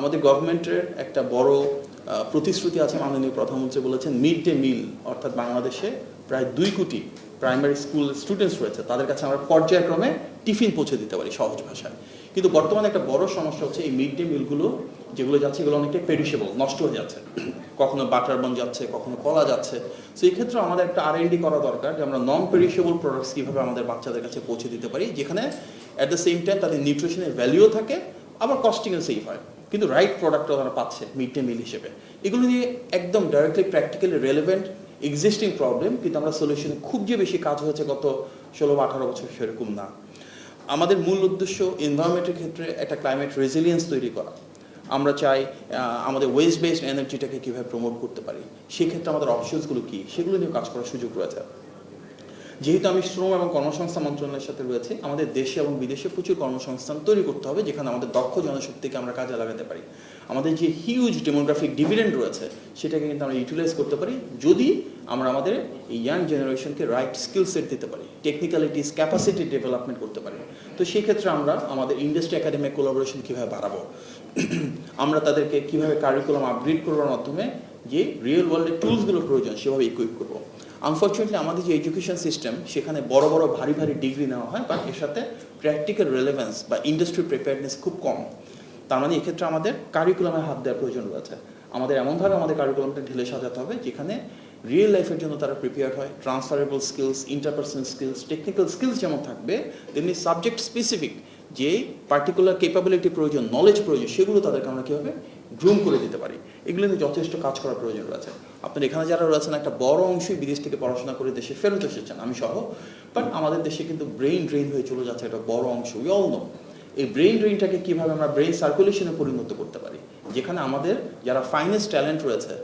আমাদের গভর্নমেন্টের একটা বড় প্রতিশ্রুতি আছে, মাননীয় প্রধানমন্ত্রী বলেছেন মিড ডে মিল, অর্থাৎ বাংলাদেশে প্রায় 2 কোটি প্রাইমারি স্কুল স্টুডেন্টস রয়েছে, তাদের কাছে আমরা পর্যায়ক্রমে টিফিন পৌঁছে দিতে পারি সহজ ভাষায়। কিন্তু বর্তমানে একটা বড় সমস্যা হচ্ছে এই মিড ডে মিলগুলো যেগুলো যাচ্ছে এগুলো অনেকটাই পেরিশেবল, নষ্ট হয়ে যাচ্ছে, কখনো বাটার বন যাচ্ছে, কখনো কলা যাচ্ছে। সো এই ক্ষেত্রে আমাদের একটা R&D করা দরকার যে আমরা নন পেরিশেবল প্রোডাক্টস কীভাবে আমাদের বাচ্চাদের কাছে পৌঁছে দিতে পারি, যেখানে অ্যাট দ্য সেম টাইম তাদের নিউট্রিশনের ভ্যালুও থাকে, আবার কস্টিংও সেফ হয়, কিন্তু রাইট প্রোডাক্টও তারা পাচ্ছে মিড ডে মিল হিসেবে। এগুলো নিয়ে একদম directly practically relevant existing problem, কিন্তু আমরা সলিউশনে খুব যে বেশি কাজ হয়েছে গত 16-18 বছর সেরকম না। আমাদের মূল উদ্দেশ্য এনভায়রনমেন্টের ক্ষেত্রে একটা ক্লাইমেট রেজিলিয়েন্স তৈরি করা। আমরা চাই আমাদের ওয়েস্ট বেসড এনার্জিটাকে কীভাবে প্রমোট করতে পারি, সেক্ষেত্রে আমাদের অপশনসগুলো কী, সেগুলো নিয়ে কাজ করার সুযোগ রয়েছে। যেহেতু আমি শ্রম এবং কর্মসংস্থান মন্ত্রণালয়ের সাথে রয়েছে, আমাদের দেশে এবং বিদেশে প্রচুর কর্মসংস্থান তৈরি করতে হবে, যেখানে আমাদের দক্ষ জনশক্তিকে আমরা কাজে লাগাতে পারি। আমাদের যে হিউজ ডেমোগ্রাফিক ডিভিডেন্ড রয়েছে সেটাকে কিন্তু আমরা ইউটিলাইজ করতে পারি যদি আমরা আমাদের এই ইয়াং জেনারেশনকে রাইট স্কিল সেট দিতে পারি, টেকনিক্যালিটিস, ক্যাপাসিটি ডেভেলপমেন্ট করতে পারি। তো সেই ক্ষেত্রে আমরা আমাদের ইন্ডাস্ট্রি একাডেমিক কোলাবোরেশন কীভাবে বাড়াবো, আমরা তাদেরকে কীভাবে কারিকুলাম আপগ্রেড করবার মাধ্যমে যে রিয়েল ওয়ার্ল্ডের টুলসগুলো প্রয়োজন সেভাবে ইকুইপ করবো। আনফর্চুনেটলি আমাদের যে এডুকেশন সিস্টেম সেখানে বড় বড় ভারী ভারী ডিগ্রি নেওয়া হয়, বাট এর সাথে প্র্যাকটিক্যাল রেলেভেন্স বা ইন্ডাস্ট্রি প্রিপেয়ারনেস খুব কম। তার মানে এক্ষেত্রে আমাদের কারিকুলামে হাত দেওয়ার প্রয়োজন রয়েছে। আমাদের এমনভাবে আমাদের কারিকুলামটা ঢেলে সাজাতে হবে যেখানে রিয়েল লাইফের জন্য তারা প্রিপেয়ার হয়, transferable skills, interpersonal skills, technical skills যেমন থাকবে, তেমনি সাবজেক্ট স্পেসিফিক যে পার্টিকুলার ক্যাপাবিলিটি প্রয়োজন, নলেজ প্রয়োজন, সেগুলো তাদেরকে আমরা কীভাবে গ্রুম করে দিতে পারি, এগুলো নিয়ে যথেষ্ট কাজ করার প্রয়োজন রয়েছে। আপনার এখানে যারা রয়েছেন একটা বড় অংশই বিদেশ থেকে পড়াশোনা করে দেশে ফেরত এসেছেন, আমি সহ, বাট আমাদের দেশে কিন্তু ব্রেইন ড্রেন হয়ে চলে যাচ্ছে একটা বড় অংশ। উই অল নো এই ব্রেইন ড্রেনটাকে কীভাবে আমরা ব্রেইন সার্কুলেশনে পরিণত করতে পারি, যেখানে আমাদের যারা ফাইনেস্ট ট্যালেন্ট রয়েছে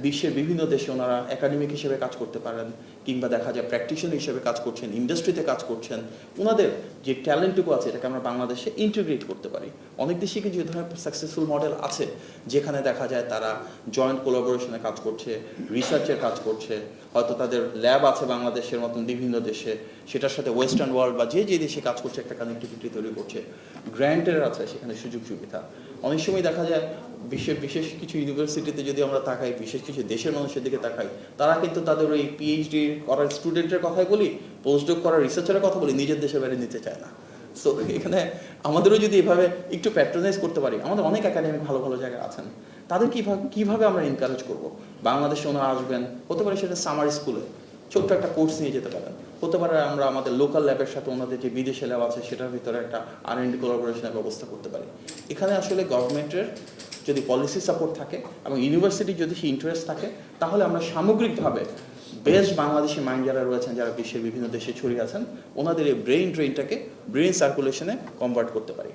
বিশ্বের বিভিন্ন দেশে ওনারা একাডেমিক হিসেবে কাজ করতে পারেন, কিংবা দেখা যায় প্র্যাকটিশনার হিসেবে কাজ করছেন, ইন্ডাস্ট্রিতে কাজ করছেন, ওনাদের যে ট্যালেন্টটুকু আছে এটাকে আমরা বাংলাদেশে ইন্টিগ্রেট করতে পারি। অনেক দেশে কিন্তু যে ধরনের সাকসেসফুল মডেল আছে যেখানে দেখা যায় তারা জয়েন্ট কোলাবোরেশনে কাজ করছে, রিসার্চের কাজ করছে, হয়তো তাদের ল্যাব আছে বাংলাদেশের মতন বিভিন্ন দেশে, সেটার সাথে ওয়েস্টার্ন ওয়ার্ল্ড বা যে দেশে কাজ করছে একটা কানেক্টিভিটি তৈরি করছে, গ্র্যান্টের আছে সেখানে সুযোগ সুবিধা। অনেক সময় দেখা যায় বিশ্বের বিশেষ কিছু ইউনিভার্সিটিতে যদি আমরা তাকাই, বিশেষ কিছু দেশের মানুষের দিকে তাকাই, তারা কিন্তু তাদের ওই পিএইচডি করার স্টুডেন্টের কথাই বলি, পোস্টডক করার রিসার্চারের কথা বলি, নিজের দেশে বাইরে নিতে চায় না। সো এখানে আমাদেরও যদি এভাবে একটু প্যাট্রোনাইজ করতে পারি, আমাদের অনেক একাডেমিক ভালো ভালো জায়গায় আছেন, তাদের কীভাবে আমরা এনকারেজ করবো। বাংলাদেশে ওনারা আসবেন, হতে পারে সেটা সামার স্কুলে ছোট্ট একটা কোর্স নিয়ে যেতে পারেন, হতে পারে আমরা আমাদের লোকাল ল্যাবের সাথে ওনাদের যে বিদেশে ল্যাব আছে সেটার ভিতরে একটা R&D কোলাবোরেশনের ব্যবস্থা করতে পারি। এখানে আসলে গভর্নমেন্টের যদি পলিসি সাপোর্ট থাকে এবং ইউনিভার্সিটির যদি সেই ইন্টারেস্ট থাকে, তাহলে আমরা সামগ্রিকভাবে বেস্ট বাংলাদেশি মাইন্ড যারা রয়েছেন, যারা বিশ্বের বিভিন্ন দেশে ছড়িয়ে আছেন, ওনাদের এই ব্রেইন ড্রেনটাকে ব্রেইন সার্কুলেশনে কনভার্ট করতে পারি।